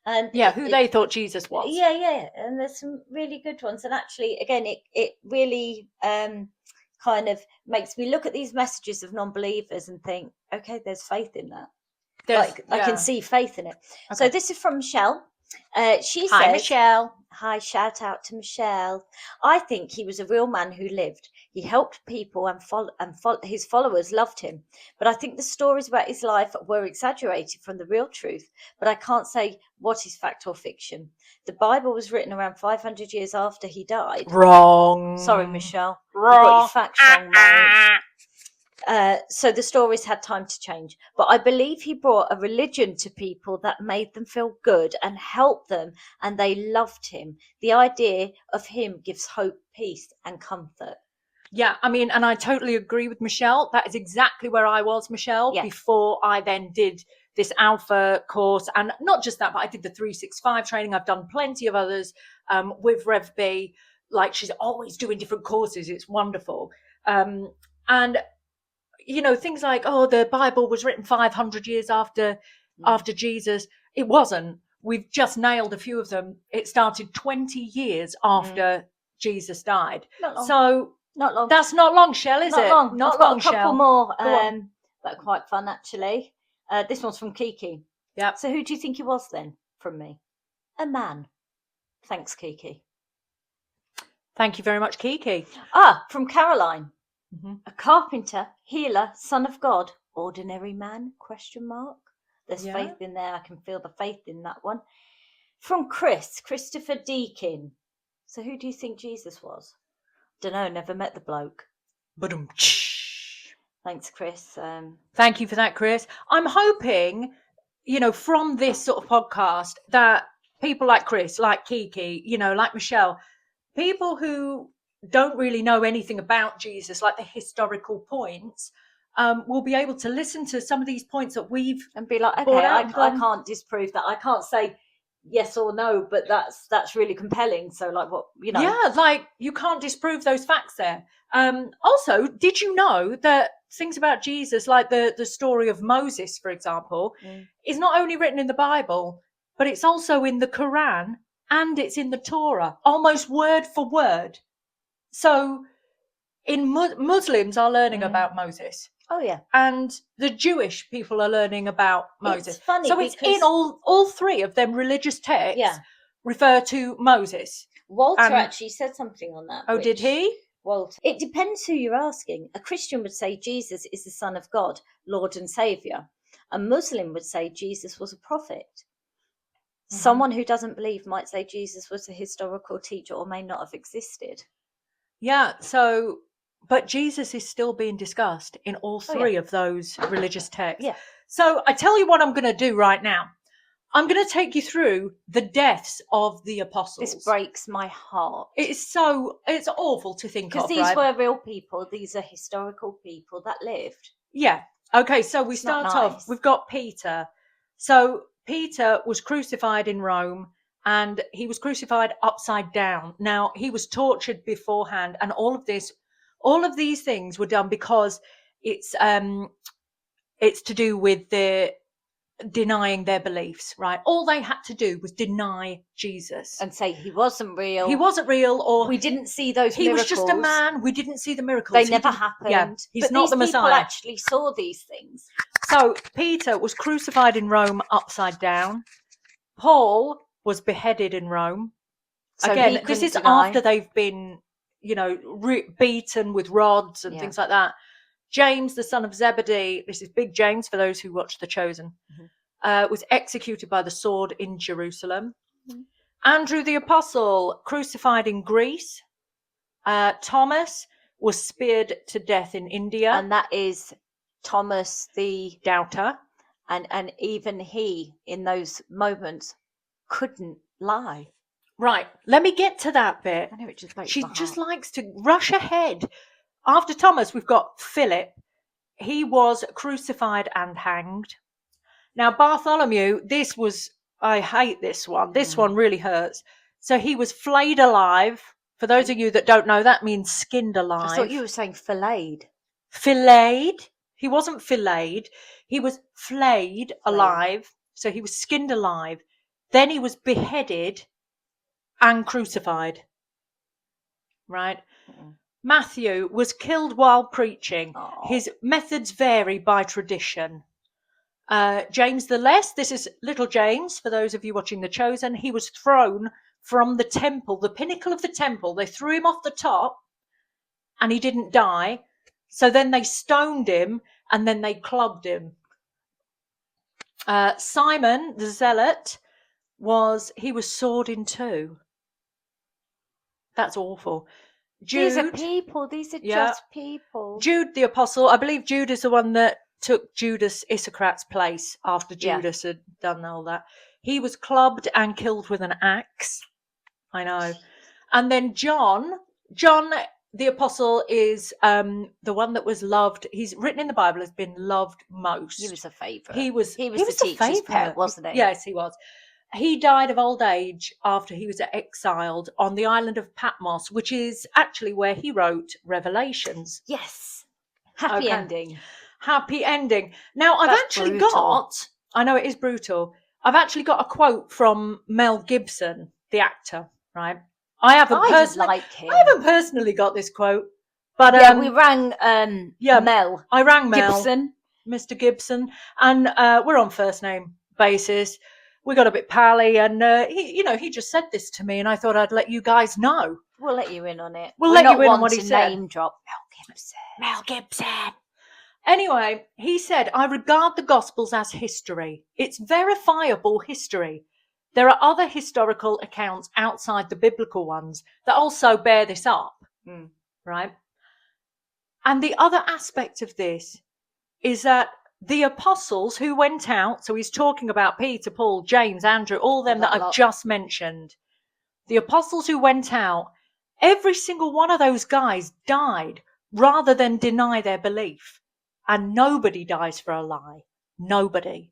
And who they thought Jesus was. Yeah. And there's some really good ones. And actually, again, it really kind of makes me look at these messages of non-believers and think, okay, there's faith in that. I can see faith in it. Okay. So this is from Michelle. She says, "Hi, Michelle. Hi, shout out to Michelle. I think he was a real man who lived. He helped people and his followers loved him. But I think the stories about his life were exaggerated from the real truth. But I can't say what is fact or fiction. The Bible was written around 500 years after he died." Wrong. Sorry, Michelle. Wrong. You got your facts wrong, mate. So the stories had time to change. But I believe he brought a religion to people that made them feel good and helped them, and they loved him. The idea of him gives hope, peace, and comfort. Yeah, I mean, and I totally agree with Michelle. That is exactly where I was, Michelle, before I then did this Alpha course. And not just that, but I did the 365 training. I've done plenty of others with Rev B. Like, she's always doing different courses. It's wonderful. And things like, the Bible was written 500 years after Jesus. It wasn't. We've just nailed a few of them. It started 20 years after Jesus died. Not long. So not long. That's not long, Shell, is not it? Long. Not I've long, got a couple Shell. more that are quite fun, actually. This one's from Kiki. Yeah. So who do you think he was then from me? A man. Thanks, Kiki. Thank you very much, Kiki. From Caroline. A carpenter, healer, son of God, ordinary man, ? There's faith in there. I can feel the faith in that one. From Christopher Deakin. So who do you think Jesus was? Dunno, never met the bloke. Thanks, Chris. Thank you for that, Chris. I'm hoping, from this sort of podcast that people like Chris, like Kiki, like Michelle, people who don't really know anything about Jesus, like the historical points, will be able to listen to some of these points that we've and be like, okay, I can't disprove that. I can't say yes or no, but that's really compelling. So, like, what Yeah, like you can't disprove those facts there. Also, did you know that things about Jesus, like the story of Moses, for example, is not only written in the Bible, but it's also in the Quran and it's in the Torah, almost word for word. So Muslims are learning about Moses. Oh, yeah. And the Jewish people are learning about Moses. It's funny. So it's in all three of them religious texts refer to Moses. Walter actually said something on that. Oh, did he? Walter. It depends who you're asking. A Christian would say Jesus is the Son of God, Lord and Saviour. A Muslim would say Jesus was a prophet. Someone who doesn't believe might say Jesus was a historical teacher or may not have existed. Yeah, so, but Jesus is still being discussed in all Oh, yeah. three of those religious texts. Yeah. So I tell you what I'm going to do right now. I'm going to take you through the deaths of the apostles. This breaks my heart. It's awful to think of, Because these right? were real people. These are historical people that lived. Yeah. Okay, so we It's not start off, nice. we've got Peter. So Peter was crucified in Rome, and he was crucified upside down. Now, he was tortured beforehand, and all of these things were done because it's to do with the denying their beliefs, right? All they had to do was deny Jesus. And say he wasn't real. He wasn't real, or we didn't see those he miracles. was just a man. We didn't see the miracles. They He never didn't- happened. Yeah, he's but not these the people Messiah. actually saw these things. So Peter was crucified in Rome upside down. Paul was beheaded in Rome. So Again, he this couldn't is deny. after they've been, beaten with rods and things like that. James, the son of Zebedee, this is Big James for those who watch The Chosen, was executed by the sword in Jerusalem. Andrew the Apostle, crucified in Greece. Thomas was speared to death in India. And that is Thomas the Doubter. and even he in those moments couldn't lie. Right, let me get to that bit. I know it just breaks She my heart. just likes to rush ahead. After Thomas, we've got Philip. He was crucified and hanged. Now, Bartholomew, I hate this one. This one really hurts. So he was flayed alive. For those of you that don't know, that means skinned alive. I thought you were saying filleted. Filleted. He wasn't filleted. He was flayed alive. So he was skinned alive. Then he was beheaded and crucified. Right? Matthew was killed while preaching. Oh. His methods vary by tradition. James the Less, this is little James, for those of you watching The Chosen. He was thrown from the temple, the pinnacle of the temple. They threw him off the top and he didn't die. So then they stoned him and then they clubbed him. Simon the Zealot was sawed in two. That's awful. Jude, These are people. These are just people. Jude the Apostle. I believe Jude is the one that took Judas Iscariot's place after Judas had done all that. He was clubbed and killed with an axe. I know. And then John the Apostle is the one that was loved. He's written in the Bible as been loved most. He was a favourite. He was the teacher's pet, wasn't he? Yes, he was. He died of old age after he was exiled on the island of Patmos, which is actually where he wrote Revelations. Yes. Happy ending. Happy ending. Now, I've That's actually brutal. I know it is brutal. I've actually got a quote from Mel Gibson, the actor, right? I haven't personally got this quote, but we rang Mel. I rang Mel, Gibson. Mr. Gibson, and we're on first name basis. We got a bit pally, and he just said this to me, and I thought I'd let you guys know. We'll let you in on it. We'll let you in on what he said. Name drop Mel Gibson. Anyway, he said, I regard the Gospels as history. It's verifiable history. There are other historical accounts outside the biblical ones that also bear this up, right? And the other aspect of this is that the apostles who went out, so he's talking about Peter, Paul, James, Andrew, all them that I've just mentioned. The apostles who went out, every single one of those guys died rather than deny their belief. And nobody dies for a lie. Nobody.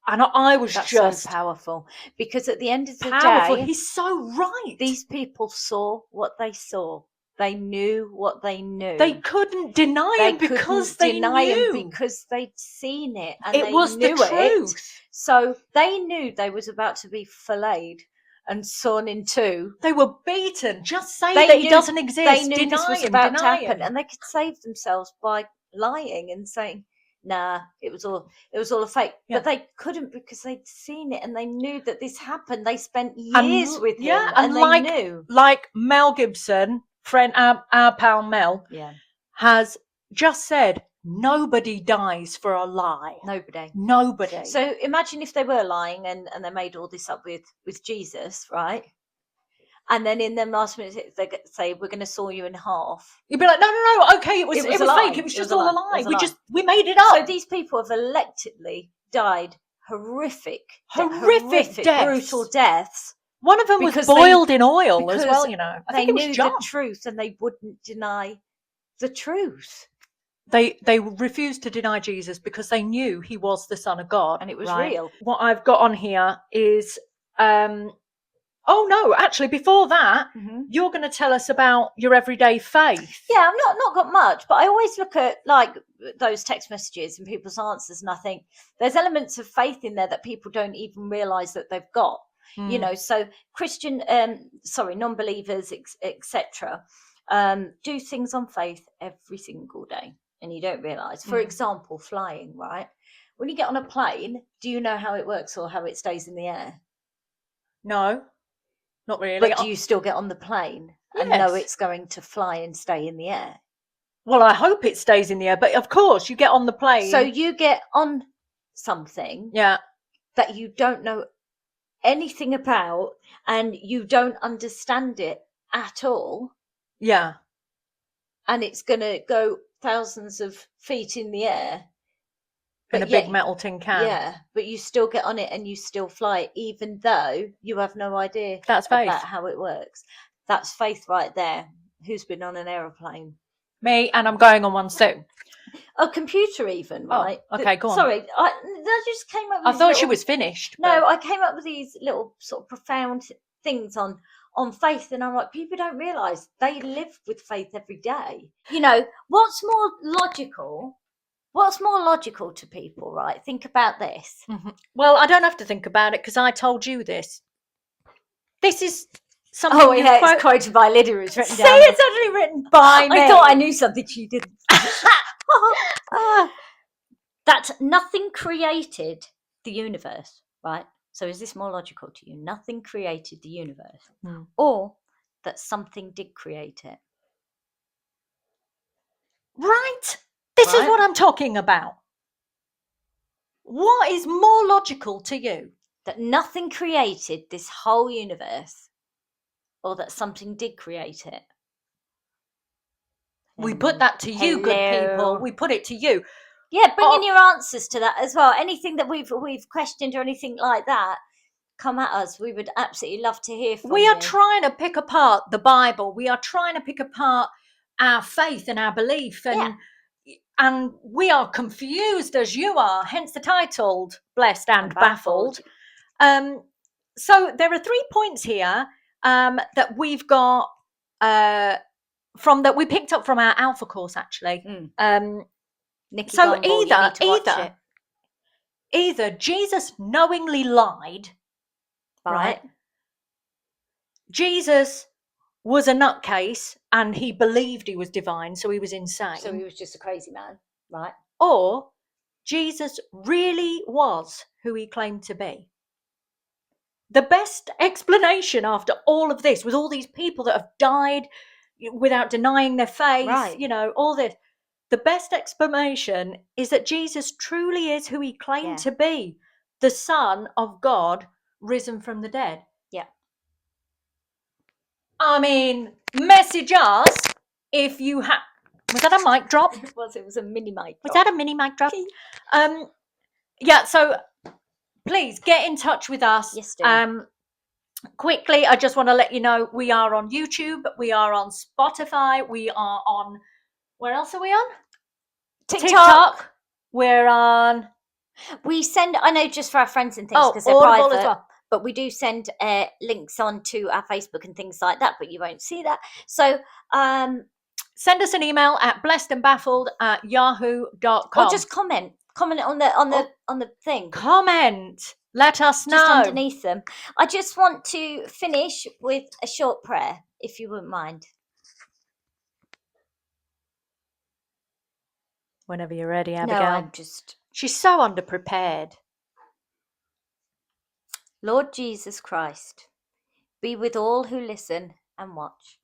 And I was That's just so powerful, because at the end of the powerful. day, He's so right. These people saw what they saw. They knew what they knew. They couldn't deny it because they knew. Because they'd seen it and It they was knew the truth. it. So they knew they was about to be filleted and sawn in two. They were beaten. Just say that he doesn't exist. They knew deny this was him, about to deny happen, him. and they could save themselves by lying and saying, "Nah, it was all a fake." Yeah. But they couldn't, because they'd seen it and they knew that this happened. They spent years with him, and they knew. Like Mel Gibson, friend, our pal Mel, has just said, Nobody dies for a lie. Nobody. Nobody. So imagine if they were lying and they made all this up with Jesus, right? And then in them last minutes they say, we're going to saw you in half. You'd be like, no, okay, it was a fake. lie. It was It just was a all a lie. lie. It was a lie. We made it up. So these people have electedly died horrific, deaths. brutal deaths. One of them was because boiled in oil as because well, you know. I They think it was knew John. the truth and they wouldn't deny the truth. They refused to deny Jesus because they knew he was the Son of God. And it was right? real. What I've got on here is oh no, actually before that, you're going to tell us about your everyday faith. Yeah, I've not got much, but I always look at like those text messages and people's answers, and I think there's elements of faith in there that people don't even realize that they've got. You know, so Christian, non-believers, etc., do things on faith every single day, and you don't realize. For example, flying, right? When you get on a plane, do you know how it works or how it stays in the air? No, not really. But do you still get on the plane and know it's going to fly and stay in the air? Well, I hope it stays in the air, but of course you get on the plane. So you get on something that you don't know anything about and you don't understand it at all. Yeah. And it's going to go thousands of feet in the air. In a big metal tin can. Yeah, but you still get on it and you still fly, even though you have no idea about how it works. That's faith right there. Who's been on an aeroplane? Me, and I'm going on one soon. A computer even, right? Okay, go on. Sorry, I just came up with I thought she was finished. No, I came up with these little sort of profound things on faith, and I'm like, people don't realise they live with faith every day. You know, what's more logical to people, right? Think about this. Well, I don't have to think about it because I told you this. This is something. Oh, yeah, it's quoted by Lydia. It's written down. See, it's actually written by me. I thought I knew something she didn't. That nothing created the universe, right? So is this more logical to you? Nothing created the universe, or that something did create it? Right. This is what I'm talking about. What is more logical to you? That nothing created this whole universe, or that something did create it? We put that to you, good people. We put it to you. Yeah, bring in your answers to that as well. Anything that we've questioned or anything like that, come at us. We would absolutely love to hear from you. We are trying to pick apart the Bible. We are trying to pick apart our faith and our belief, and we are confused as you are. Hence the title, Blessed and Baffled. So there are 3 points here that we've got from that we picked up from our Alpha course, actually. Nikki so Gumbel, either Jesus knowingly lied, right? Jesus was a nutcase and he believed he was divine, so he was insane. So he was just a crazy man, right? Or Jesus really was who he claimed to be. The best explanation after all of this, with all these people that have died without denying their faith, you know, all this, the best explanation is that Jesus truly is who he claimed to be, the Son of God risen from the dead. Yeah. I mean, message us if you have. Was that a mic drop? It was a mini mic drop. Was that a mini mic drop? Yeah, so please get in touch with us. Yes, do. Quickly, I just want to let you know we are on YouTube, we are on Spotify, we are on, where else are we on? TikTok. We're on. We send, I know, just for our friends and things because they're Audible private, as well. but we do send links on to our Facebook and things like that, but you won't see that. So send us an email at blessedandbaffled@yahoo.com. Or just comment on the thing. Comment. Let us know. Just underneath them. I just want to finish with a short prayer, if you wouldn't mind. Whenever you're ready, Abigail. No, I'm just... She's so underprepared. Lord Jesus Christ, be with all who listen and watch.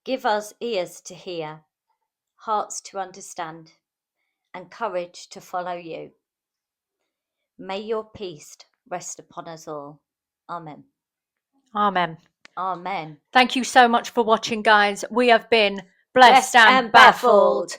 Give us ears to hear hearts to understand, and courage to follow you. May your peace rest upon us all. Amen. Amen. Amen. Thank you so much for watching, guys. We have been blessed and baffled.